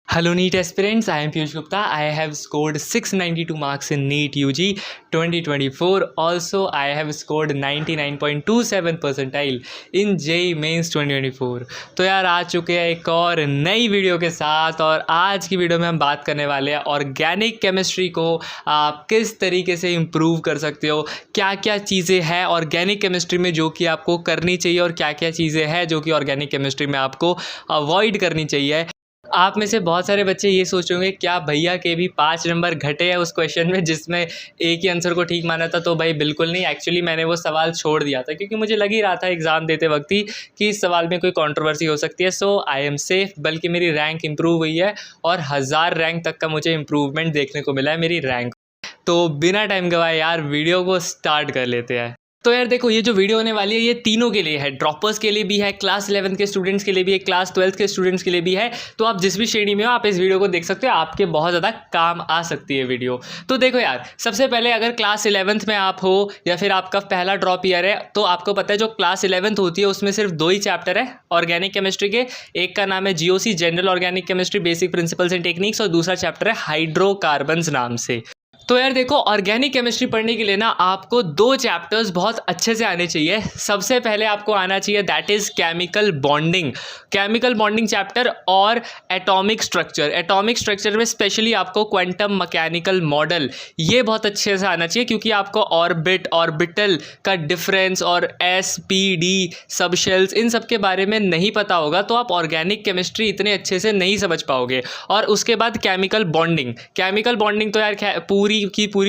Hello NEET aspirants, I am Piyush Gupta. I have scored 692 marks in NEET UG 2024. Also, I have scored 99.27 percentile in JEE Mains 2024. तो यार आ चुके हैं एक और नई video के साथ। और आज की वीडियो में हम बात करने वाले हैं ऑर्गेनिक केमिस्ट्री को आप किस तरीके से इम्प्रूव कर सकते हो, क्या क्या चीज़ें हैं ऑर्गेनिक केमिस्ट्री में जो कि आपको करनी चाहिए और क्या क्या चीज़ें हैं जो कि ऑर्गेनिक केमिस्ट्री में आपको अवॉइड करनी चाहिए। आप में से बहुत सारे बच्चे ये सोचोगे क्या भैया के भी 5 नंबर घटे हैं उस क्वेश्चन में जिसमें एक ही आंसर को ठीक माना था। तो भाई बिल्कुल नहीं, एक्चुअली मैंने वो सवाल छोड़ दिया था क्योंकि मुझे लग ही रहा था एग्ज़ाम देते वक्त ही कि इस सवाल में कोई कंट्रोवर्सी हो सकती है। सो आई एम सेफ, बल्कि मेरी रैंक इंप्रूव हुई है और 1000 रैंक तक का मुझे इम्प्रूवमेंट देखने को मिला है मेरी रैंक। तो बिना टाइम गवाए यार वीडियो को स्टार्ट कर लेते हैं। तो यार देखो, ये जो वीडियो होने वाली है ये तीनों के लिए है, ड्रॉपर्स के लिए भी है, क्लास 11 के स्टूडेंट्स के लिए भी है, क्लास 12 के स्टूडेंट्स के लिए भी है। तो आप जिस भी श्रेणी में हो आप इस वीडियो को देख सकते हो, आपके बहुत ज़्यादा काम आ सकती है वीडियो। तो देखो यार, सबसे पहले अगर क्लास 11th में आप हो या फिर आपका पहला ड्रॉप ईयर है तो आपको पता है जो क्लास 11th होती है उसमें सिर्फ 2 ही चैप्टर है ऑर्गेनिक केमिस्ट्री के। एक का नाम है GOC, general organic chemistry basic principles and techniques, और दूसरा चैप्टर है हाइड्रोकार्बन्स नाम से। तो यार देखो, ऑर्गेनिक केमिस्ट्री पढ़ने के लिए ना आपको 2 चैप्टर्स बहुत अच्छे से आने चाहिए। सबसे पहले आपको आना चाहिए that is chemical bonding chapter और एटॉमिक स्ट्रक्चर। एटॉमिक स्ट्रक्चर में स्पेशली आपको क्वांटम मैकेनिकल मॉडल ये बहुत अच्छे से आना चाहिए क्योंकि आपको ऑर्बिटल का डिफरेंस और SPD सबशेल्स इन सब के बारे में नहीं पता होगा तो आप ऑर्गेनिक केमिस्ट्री इतने अच्छे से नहीं समझ पाओगे। और उसके बाद केमिकल बॉन्डिंग तो यार पूरी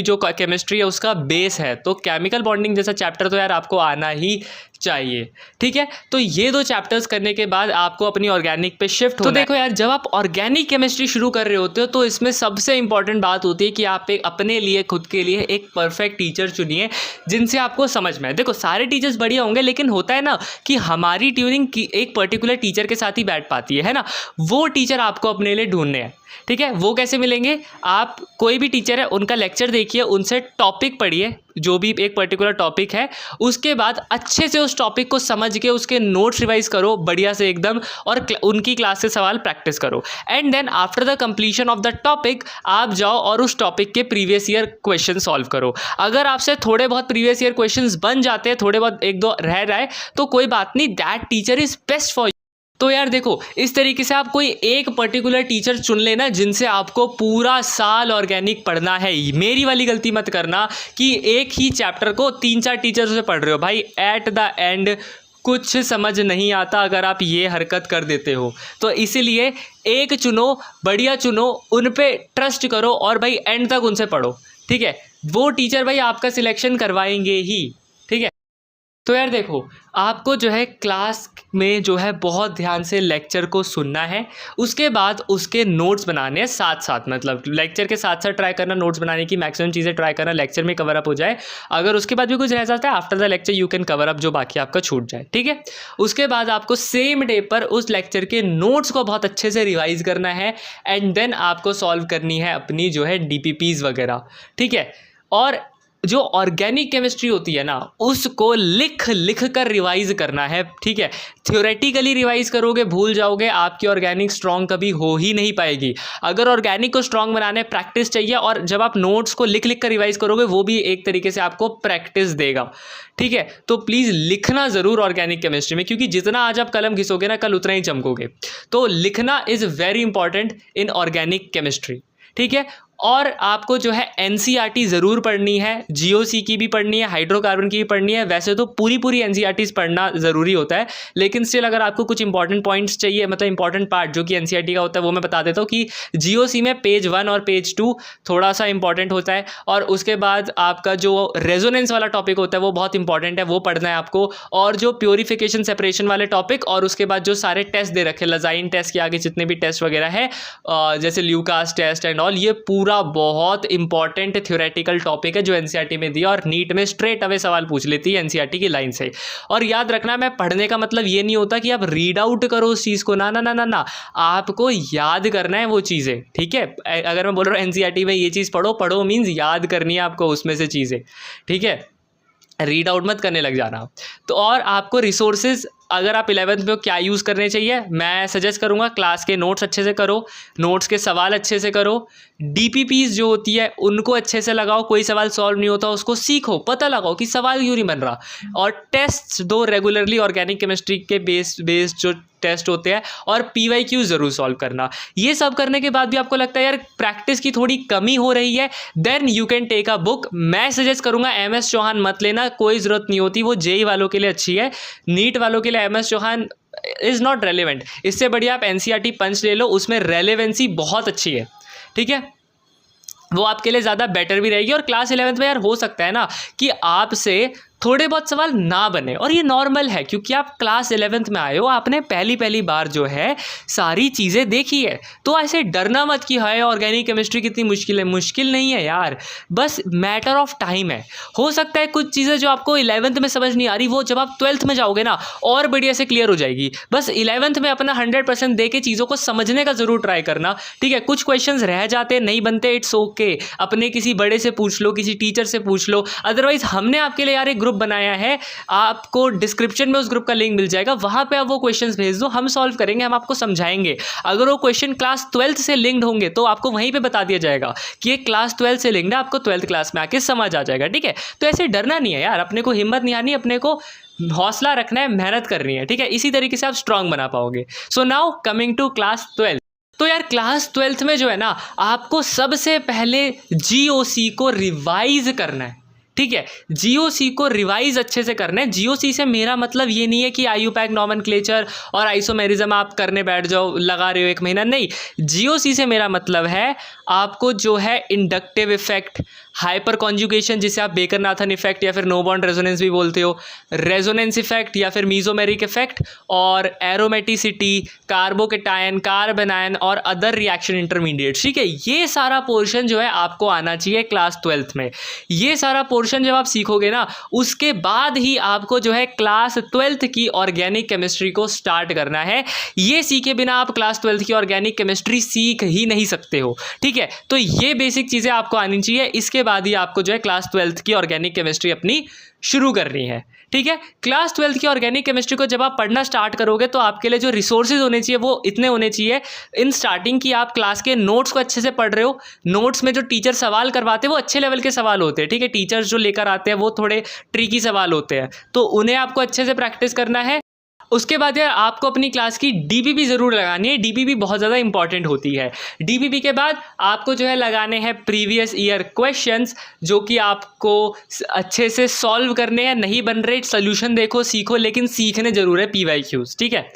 जो केमिस्ट्री है उसका बेस है। तो केमिकल बॉन्डिंग जैसा चैप्टर तो यार आपको आना ही चाहिए, ठीक है। तो ये 2 चैप्टर्स करने के बाद आपको अपनी ऑर्गेनिक पे शिफ्ट होना है। तो देखो यार, जब आप ऑर्गेनिक केमिस्ट्री शुरू कर रहे होते हो तो इसमें सबसे इंपॉर्टेंट बात होती है कि आप अपने लिए खुद के लिए एक परफेक्ट टीचर चुनिए जिनसे आपको समझ में आए। देखो, सारे टीचर्स बढ़िया होंगे लेकिन होता है ना कि हमारी ट्यूनिंग की एक पर्टिकुलर टीचर के साथ ही बैठ पाती है ना। वो टीचर आपको अपने लिए ढूंढने हैं, ठीक है। वो कैसे मिलेंगे? आप कोई भी टीचर है उनका लेक्चर देखिए, उनसे टॉपिक पढ़िए जो भी एक पर्टिकुलर टॉपिक है, उसके बाद अच्छे से उस टॉपिक को समझ के उसके नोट्स रिवाइज करो बढ़िया से एकदम, और उनकी क्लास से सवाल प्रैक्टिस करो। And then after the completion of the topic आप जाओ और उस टॉपिक के प्रीवियस ईयर क्वेश्चन सॉल्व करो। अगर आपसे थोड़े बहुत प्रीवियस ईयर क्वेश्चंस बन जाते हैं, थोड़े बहुत 1-2 रह रहा है तो कोई बात नहीं, that teacher is best for. तो यार देखो, इस तरीके से आप कोई एक पर्टिकुलर टीचर चुन लेना जिनसे आपको पूरा साल ऑर्गेनिक पढ़ना है। मेरी वाली गलती मत करना कि एक ही चैप्टर को 3-4 टीचर से पढ़ रहे हो। भाई एट द एंड कुछ समझ नहीं आता अगर आप ये हरकत कर देते हो। तो इसीलिए एक चुनो, बढ़िया चुनो, उन पे ट्रस्ट करो और भाई एंड तक उनसे पढ़ो, ठीक है। वो टीचर भाई आपका सिलेक्शन करवाएंगे ही, ठीक है। तो यार देखो, आपको जो है क्लास में जो है बहुत ध्यान से लेक्चर को सुनना है, उसके बाद उसके नोट्स बनाने हैं साथ साथ। मतलब लेक्चर के साथ साथ ट्राई करना नोट्स बनाने की, मैक्सिमम चीज़ें ट्राई करना लेक्चर में कवर अप हो जाए। अगर उसके बाद भी कुछ रह जाता है after the lecture you can cover up जो बाकी आपका छूट जाए, ठीक है। उसके बाद आपको सेम डे पर उस लेक्चर के नोट्स को बहुत अच्छे से रिवाइज करना है एंड देन आपको सॉल्व करनी है अपनी जो है DPPs वगैरह, ठीक है। और जो ऑर्गेनिक केमिस्ट्री होती है ना उसको लिख कर रिवाइज करना है, ठीक है। थ्योरेटिकली रिवाइज करोगे भूल जाओगे, आपकी ऑर्गेनिक स्ट्रॉन्ग कभी हो ही नहीं पाएगी। अगर ऑर्गेनिक को स्ट्रॉन्ग बनाने प्रैक्टिस चाहिए, और जब आप नोट्स को लिख कर रिवाइज करोगे वो भी एक तरीके से आपको प्रैक्टिस देगा, ठीक है। तो प्लीज़ लिखना ज़रूर ऑर्गेनिक केमिस्ट्री में, क्योंकि जितना आज आप कलम घिसोगे ना कल उतना ही चमकोगे। तो लिखना is very important in organic chemistry, ठीक है। और आपको जो है NCERT ज़रूर पढ़नी है, GOC की भी पढ़नी है, हाइड्रोकार्बन की भी पढ़नी है। वैसे तो पूरी NCERTs पढ़ना ज़रूरी होता है, लेकिन स्टिल अगर आपको कुछ इंपॉर्टेंट पॉइंट्स चाहिए, मतलब इंपॉर्टेंट पार्ट जो कि NCERT का होता है वो मैं बता देता हूँ कि GOC में पेज 1 और पेज 2 थोड़ा सा इंपॉर्टेंट होता है, और उसके बाद आपका जो रेजोनेंस वाला टॉपिक होता है वो बहुत इंपॉर्टेंट है, वो पढ़ना है आपको। और जो प्योरीफिकेशन सेपरेशन वाले टॉपिक, और उसके बाद जो सारे टेस्ट दे रखे, लजाइन टेस्ट के आगे जितने भी टेस्ट वगैरह है जैसे ल्यूकास टेस्ट एंड ऑल, ये पूरा बहुत इंपॉर्टेंट थ्योरेटिकल टॉपिक है जो NCERT में दिया, और नीट में स्ट्रेट अवे सवाल पूछ लेती है NCERT की लाइन से। और याद रखना, मैं पढ़ने का मतलब ये नहीं होता कि आप रीड आउट करो उस चीज़ को, ना ना ना ना ना, आपको याद करना है वो चीज़ें, ठीक है। अगर मैं बोल रहा हूँ NCERT में ये चीज़ पढ़ो मीन्स याद करनी है आपको उसमें से चीज़ें, ठीक है। रीड आउट मत करने लग जाना। तो और आपको रिसोर्सेज अगर आप 11th में हो क्या यूज़ करने चाहिए, मैं सजेस्ट करूँगा क्लास के नोट्स अच्छे से करो, नोट्स के सवाल अच्छे से करो, DPPs जो होती है उनको अच्छे से लगाओ, कोई सवाल सॉल्व नहीं होता उसको सीखो, पता लगाओ कि सवाल क्यों नहीं बन रहा, और टेस्ट दो रेगुलरली ऑर्गेनिक केमिस्ट्री के बेस्ड जो टेस्ट होते हैं, और PYQ ज़रूर सॉल्व करना। ये सब करने के बाद भी आपको लगता है यार प्रैक्टिस की थोड़ी कमी हो रही है, then you can take a book. मैं सजेस्ट करूँगा MS चौहान मत लेना, कोई ज़रूरत नहीं होती, वो JEE वालों के लिए अच्छी है, नीट वालों के लिए MS Chauhan is not relevant. इससे बढ़िया आप NCERT पंच ले लो, उसमें रेलेवेंसी बहुत अच्छी है, ठीक है, वो आपके लिए ज़्यादा बेटर भी रहेगी। और क्लास 11th में यार हो सकता है ना कि आपसे थोड़े बहुत सवाल ना बने, और ये नॉर्मल है क्योंकि आप क्लास 11th में आए हो, आपने पहली बार जो है सारी चीज़ें देखी है, तो ऐसे डरना मत कि हाय ऑर्गेनिक केमिस्ट्री कितनी मुश्किल है। मुश्किल नहीं है यार, बस मैटर ऑफ टाइम है। हो सकता है कुछ चीज़ें जो आपको 11th में समझ नहीं आ रही वो जब आप 12th में जाओगे ना और बढ़िया से क्लियर हो जाएगी। बस 11th में अपना 100% दे के चीज़ों को समझने का ज़रूर ट्राई करना, ठीक है। कुछ क्वेश्चंस रह जाते नहीं बनते, इट्स ओके, अपने किसी बड़े से पूछ लो, किसी टीचर से पूछ लो। अदरवाइज हमने आपके लिए यार एक ग्रुप बनाया है, आपको डिस्क्रिप्शन में उस ग्रुप का लिंक मिल जाएगा, वहां पे आप वो क्वेश्चंस भेज दो, हम सॉल्व करेंगे, हम आपको समझाएंगे। अगर वो क्वेश्चन क्लास 12th से लिंक्ड होंगे तो आपको वहीं पे बता दिया जाएगा कि ये क्लास 12th से लिंक्ड है, आपको 12th क्लास में आके समझ आ जाएगा, ठीक है। तो ऐसे डरना नहीं है यार, अपने को हिम्मत नहीं हारनी, अपने को हौसला रखना है, मेहनत करनी है, ठीक है। इसी तरीके से आप स्ट्रांग बना पाओगे। So now coming to class 12। तो यार क्लास 12th में जो है ना, आपको सबसे पहले GOC को रिवाइज करना है, ठीक है। GOC को रिवाइज अच्छे से करना है। GOC से मेरा मतलब ये नहीं है कि IUPAC नॉमेनक्लेचर और आइसोमेरिज्म आप करने बैठ जाओ, लगा रहे हो 1 महीना, नहीं। GOC से मेरा मतलब है आपको जो है इंडक्टिव इफेक्ट, हाइपर कॉन्जुगेशन जिसे आप बेकर-नाथन इफेक्ट या फिर नो बॉन्ड रेजोनेंस भी बोलते हो, रेजोनेंस इफेक्ट या फिर मीजोमेरिक इफेक्ट, और एरोमेटिसिटी, कार्बोकेटायन, कार्बन आयन और अदर रिएक्शन इंटरमीडिएट, ठीक है। ये सारा पोर्शन जो है आपको आना चाहिए क्लास 12th में। ये सारा पोर्शन जब आप सीखोगे ना, उसके बाद ही आपको जो है क्लास 12th की ऑर्गेनिक केमिस्ट्री को स्टार्ट करना है। ये सीखे बिना आप क्लास 12th की ऑर्गेनिक केमिस्ट्री सीख ही नहीं सकते हो, ठीक है। तो ये बेसिक चीज़ें आपको आनी चाहिए, इसके बाद ही आपको जो है क्लास 12th की ऑर्गेनिक केमिस्ट्री अपनी शुरू करनी है, ठीक है। क्लास 12th की ऑर्गेनिक केमिस्ट्री को जब आप पढ़ना स्टार्ट करोगे तो आपके लिए जो रिसोर्सेज होने चाहिए वो इतने होने चाहिए इन स्टार्टिंग की, आप क्लास के नोट्स को अच्छे से पढ़ रहे हो, नोट्स में जो टीचर सवाल करवाते हैं वो अच्छे लेवल के सवाल होते हैं, ठीक है। टीचर्स जो लेकर आते हैं वो थोड़े ट्रिकी सवाल होते हैं, तो उन्हें आपको अच्छे से प्रैक्टिस करना है। उसके बाद यार आपको अपनी क्लास की DPP ज़रूर लगानी है, DPP बहुत ज़्यादा इंपॉर्टेंट होती है। DPP के बाद आपको जो है लगाने हैं प्रीवियस ईयर क्वेश्चंस, जो कि आपको अच्छे से सॉल्व करने हैं। नहीं बन रहे सोल्यूशन देखो, सीखो, लेकिन सीखने ज़रूर है PYQs, ठीक है।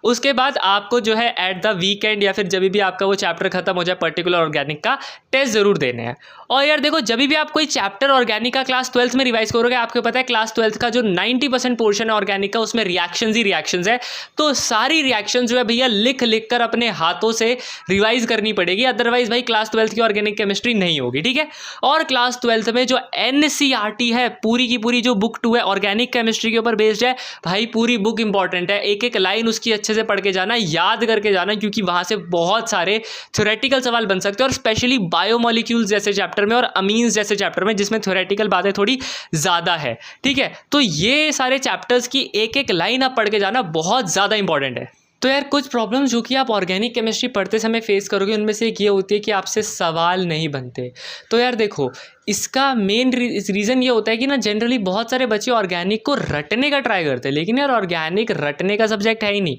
उसके बाद आपको जो है एट द वीकेंड या फिर जब भी आपका वो चैप्टर खत्म हो जाए पर्टिकुलर ऑर्गेनिक का, टेस्ट ज़रूर देने हैं। और यार देखो, जब भी आप कोई चैप्टर ऑर्गेनिक का क्लास 12th में रिवाइज करोगे, आपको पता है क्लास 12th का जो 90% पोर्शन है ऑर्गेनिक का, उसमें रिएक्शंस ही रिएक्शंस है। तो सारी रिएक्शन जो है भैया लिख कर अपने हाथों से रिवाइज करनी पड़ेगी, अदरवाइज भाई क्लास 12th की ऑर्गेनिक केमिस्ट्री नहीं होगी, ठीक है। और क्लास 12th में जो NCERT है, पूरी की पूरी जो बुक 2 है ऑर्गेनिक केमिस्ट्री के ऊपर बेस्ड है, भाई पूरी बुक इंपॉर्टेंट है। एक एक लाइन उसकी अच्छे से पढ़ के जाना, याद करके जाना, क्योंकि वहां से बहुत सारे थ्योरेटिकल सवाल बन सकते हैं, और स्पेशली बायोमोलिक्यूल्स जैसे चैप्टर में और अमीन्स जैसे चैप्टर में जिसमें थ्योरेटिकल बातें थोड़ी ज़्यादा है, ठीक है। तो ये सारे चैप्टर्स की एक एक लाइन आप पढ़ के जाना बहुत ज़्यादा इंपॉर्टेंट है। तो यार कुछ प्रॉब्लम जो कि आप ऑर्गेनिक केमिस्ट्री पढ़ते समय फेस करोगे, उनमें से एक ये होती है कि आपसे सवाल नहीं बनते। तो यार देखो, इसका मेन रीज़न ये होता है कि ना जनरली बहुत सारे बच्चे ऑर्गेनिक को रटने का ट्राई करते हैं, लेकिन यार ऑर्गेनिक रटने का सब्जेक्ट है ही नहीं।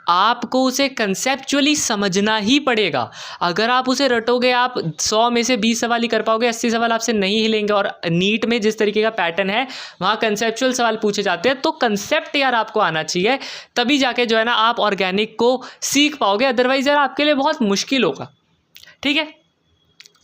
आपको उसे कंसेप्चुअली समझना ही पड़ेगा। अगर आप उसे रटोगे, आप 100 में से 20 सवाल ही कर पाओगे, 80 सवाल आपसे नहीं हिलेंगे। और नीट में जिस तरीके का पैटर्न है, वहाँ कंसेप्चुअल सवाल पूछे जाते हैं, तो कंसेप्ट यार आपको आना चाहिए, तभी जाके जो है ना आप ऑर्गेनिक को सीख पाओगे, अदरवाइज यार आपके लिए बहुत मुश्किल होगा, ठीक है।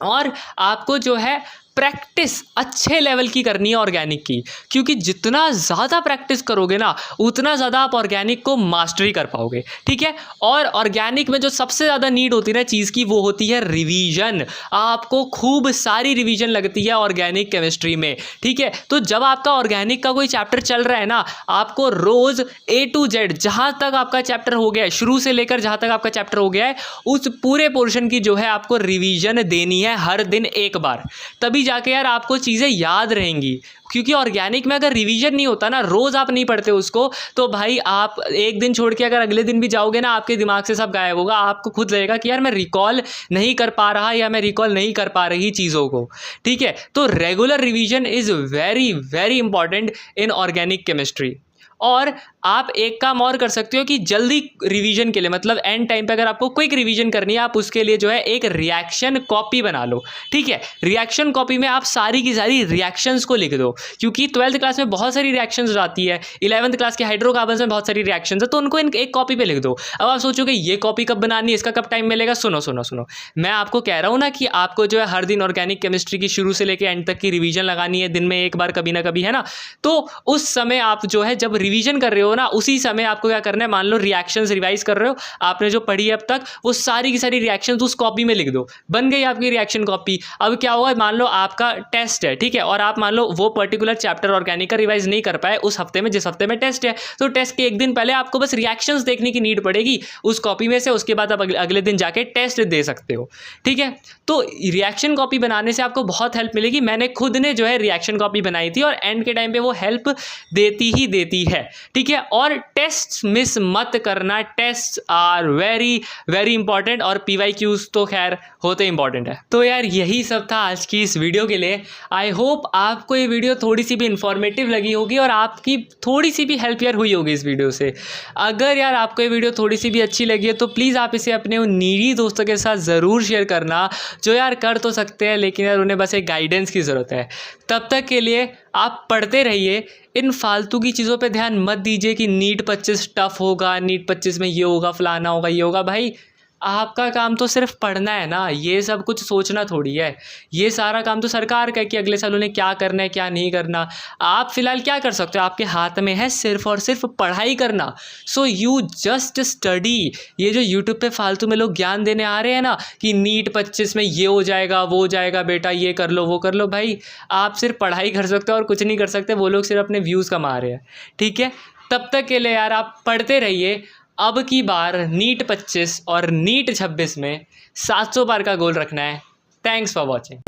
और आपको जो है प्रैक्टिस अच्छे लेवल की करनी है ऑर्गेनिक की, क्योंकि जितना ज़्यादा प्रैक्टिस करोगे ना, उतना ज़्यादा आप ऑर्गेनिक को मास्टरी कर पाओगे, ठीक है। और ऑर्गेनिक में जो सबसे ज़्यादा नीड होती है ना चीज़ की, वो होती है रिवीजन। आपको खूब सारी रिवीजन लगती है ऑर्गेनिक केमिस्ट्री में, ठीक है। तो जब आपका ऑर्गेनिक का कोई चैप्टर चल रहा है ना, आपको रोज़ A to Z जहाँ तक आपका चैप्टर हो गया है, शुरू से लेकर जहाँ तक आपका चैप्टर हो गया है, उस पूरे पोर्शन की जो है आपको रिवीजन देनी है हर दिन एक बार, तभी तभी जाके यार आपको चीज़ें याद रहेंगी। क्योंकि ऑर्गेनिक में अगर रिवीजन नहीं होता ना, रोज़ आप नहीं पढ़ते उसको, तो भाई आप एक दिन छोड़ के अगर अगले दिन भी जाओगे ना, आपके दिमाग से सब गायब होगा। आपको खुद लगेगा कि यार मैं रिकॉल नहीं कर पा रहा या मैं रिकॉल नहीं कर पा रही चीज़ों को। ठीक है, तो regular revision is very very important in organic chemistry. और आप एक काम और कर सकते हो कि जल्दी रिवीजन के लिए, मतलब एंड टाइम पे अगर आपको क्विक रिवीजन करनी है, आप उसके लिए जो है एक रिएक्शन कॉपी बना लो। ठीक है, रिएक्शन कॉपी में आप सारी की सारी रिएक्शंस को लिख दो, क्योंकि 12th क्लास में बहुत सारी रिएक्शंस आती है, 11th क्लास के हाइड्रोकार्बन्स में बहुत सारी रिएक्शंस है, तो उनको एक कॉपी पे लिख दो। अब आप सोचोगे ये कॉपी कब बनानी है, इसका कब टाइम मिलेगा? सुनो सुनो सुनो, मैं आपको कह रहा हूँ ना कि आपको जो है हर दिन ऑर्गेनिक केमिस्ट्री की शुरू से लेकर एंड तक की रिवीजन लगानी है, दिन में एक बार कभी ना कभी, है ना। तो उस समय आप जो है जब रिवीजन कर रहे हो ना, उसी समय आपको क्या करना है, मान लो रिएक्शंस रिवाइज कर रहे हो, आपने जो पढ़ी है अब तक, वो सारी की सारी रिएक्शंस उस कॉपी में लिख दो। बन गई आपकी रिएक्शन कॉपी। अब क्या होगा, मान लो आपका टेस्ट है, ठीक है, और आप मान लो वो पर्टिकुलर चैप्टर ऑर्गेनिक का रिवाइज नहीं कर पाए उस हफ्ते में, जिस हफ्ते में टेस्ट है, तो टेस्ट के एक दिन पहले आपको बस रिएक्शंस देखने की नीड पड़ेगी उस कॉपी में से, उसके बाद आप अगले दिन जाके टेस्ट दे सकते हो। ठीक है, तो रिएक्शन कॉपी बनाने से आपको बहुत हेल्प मिलेगी। मैंने खुद ने जो है रिएक्शन कॉपी बनाई थी और एंड के टाइम पे वो हेल्प देती ही देती है। ठीक है, और टेस्ट मिस मत करना, test are very very important, और PYQs तो खैर होते इंपॉर्टेंट है। तो यार यही सब था आज की इस वीडियो के लिए। आई होप आपको ये वीडियो थोड़ी सी भी इंफॉर्मेटिव लगी होगी और आपकी थोड़ी सी भी हेल्प यार हुई होगी इस वीडियो से। अगर यार आपको ये वीडियो थोड़ी सी भी अच्छी लगी है तो प्लीज़ आप इसे अपने उन नीडी दोस्तों के साथ ज़रूर शेयर करना, जो यार कर तो सकते हैं लेकिन यार उन्हें बस एक गाइडेंस की ज़रूरत है। तब तक के लिए आप पढ़ते रहिए, इन फालतू की चीज़ों पे ध्यान मत दीजिए कि नीट 25 टफ होगा, नीट 25 में ये होगा, फलाना होगा, ये होगा। भाई आपका काम तो सिर्फ पढ़ना है ना, ये सब कुछ सोचना थोड़ी है। ये सारा काम तो सरकार का है कि अगले साल उन्हें क्या करना है क्या नहीं करना। आप फिलहाल क्या कर सकते हो, आपके हाथ में है सिर्फ और सिर्फ पढ़ाई करना। So you just study. ये जो यूट्यूब पे फालतू में लोग ज्ञान देने आ रहे हैं ना कि नीट 25 में ये हो जाएगा वो हो जाएगा, बेटा ये कर लो वो कर लो, भाई आप सिर्फ पढ़ाई कर सकते हो और कुछ नहीं कर सकते। वो लोग सिर्फ अपने व्यूज़ कमा रहे हैं। ठीक है, तब तक के लिए यार आप पढ़ते रहिए। अब की बार नीट 25 और नीट 26 में 700 पार का गोल रखना है। Thanks for watching.